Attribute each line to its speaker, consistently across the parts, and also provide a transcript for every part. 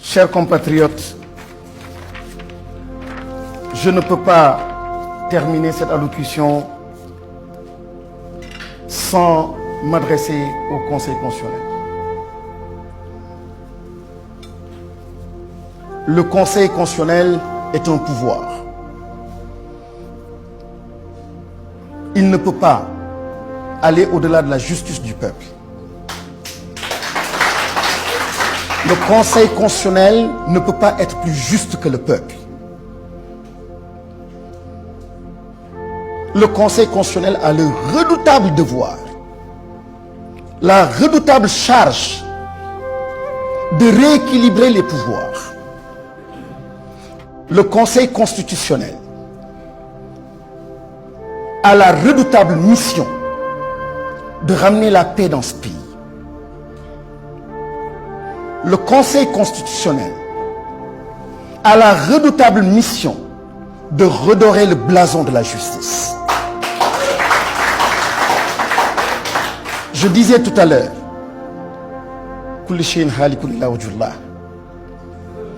Speaker 1: Chers compatriotes, je ne peux pas terminer cette allocution sans m'adresser au Conseil constitutionnel. Le Conseil constitutionnel est un pouvoir. Il ne peut pas aller au-delà de la justice du peuple. Le Conseil constitutionnel ne peut pas être plus juste que le peuple. Le Conseil constitutionnel a le redoutable devoir, la redoutable charge de rééquilibrer les pouvoirs. Le Conseil constitutionnel a la redoutable mission de ramener la paix dans ce pays. Le Conseil constitutionnel a la redoutable mission de redorer le blason de la justice. Je disais tout à l'heure,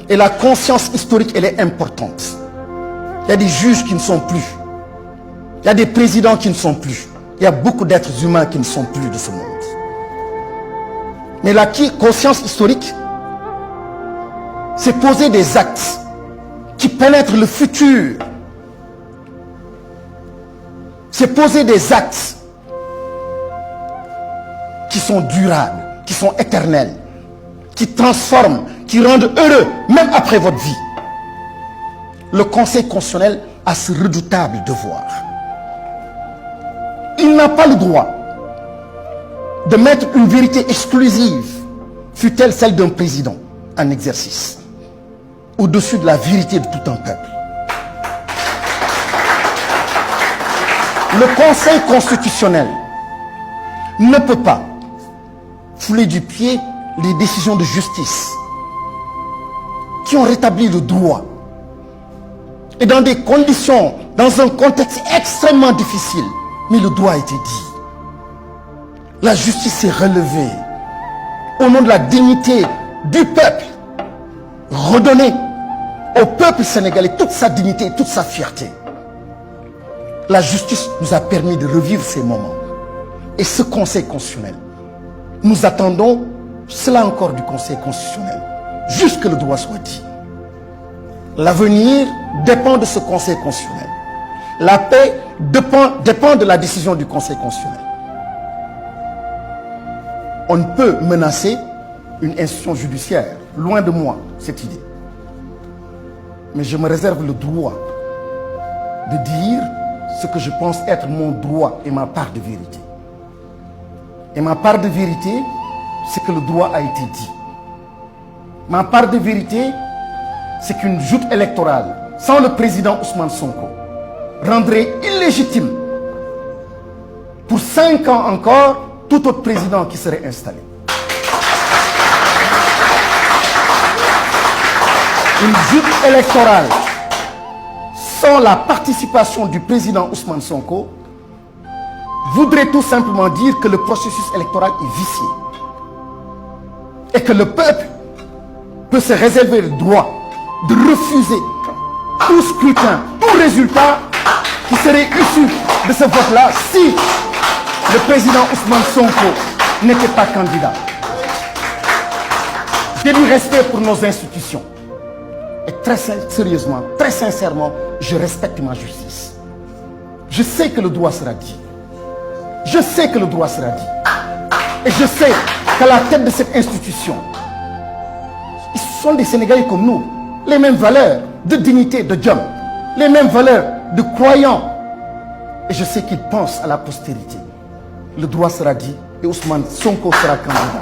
Speaker 1: et la conscience historique, elle est importante. Il y a des juges qui ne sont plus. Il y a des présidents qui ne sont plus. Il y a beaucoup d'êtres humains qui ne sont plus de ce monde. Mais la conscience historique, c'est poser des actes qui pénètrent le futur. C'est poser des actes qui sont durables, qui sont éternels, qui transforment, qui rendent heureux, même après votre vie. Le Conseil constitutionnel a ce redoutable devoir. Il n'a pas le droit de mettre une vérité exclusive, fût-elle celle d'un président en exercice, au-dessus de la vérité de tout un peuple. Le Conseil constitutionnel ne peut pas fouler du pied les décisions de justice qui ont rétabli le droit et dans des conditions, dans un contexte extrêmement difficile, mais le droit a été dit. La justice s'est relevée au nom de la dignité du peuple, redonner au peuple sénégalais toute sa dignité et toute sa fierté. La justice nous a permis de revivre ces moments. Et ce Conseil constitutionnel, nous attendons cela encore du Conseil constitutionnel, jusque le droit soit dit. L'avenir dépend de ce Conseil constitutionnel. La paix dépend de la décision du Conseil constitutionnel. On ne peut menacer une institution judiciaire, loin de moi cette idée. Mais je me réserve le droit de dire ce que je pense être mon droit et ma part de vérité. Et ma part de vérité, c'est que le droit a été dit. Ma part de vérité, c'est qu'une joute électorale sans le président Ousmane Sonko rendrait illégitime pour 5 ans encore tout autre président qui serait installé. Une joute électorale sans la participation du président Ousmane Sonko voudrait tout simplement dire que le processus électoral est vicié et que le peuple peut se réserver le droit de refuser tout scrutin, tout résultat qui serait issu de ce vote-là si le président Ousmane Sonko n'était pas candidat. J'ai du respect pour nos institutions. Et très sérieusement, très sincèrement, je respecte ma justice. Je sais que le droit sera dit. Je sais que le droit sera dit. Et je sais qu'à la tête de cette institution, ils sont des Sénégalais comme nous. Les mêmes valeurs de dignité, de job. Les mêmes valeurs de croyants. Et je sais qu'ils pensent à la postérité. Le droit sera dit et Ousmane Sonko sera candidat.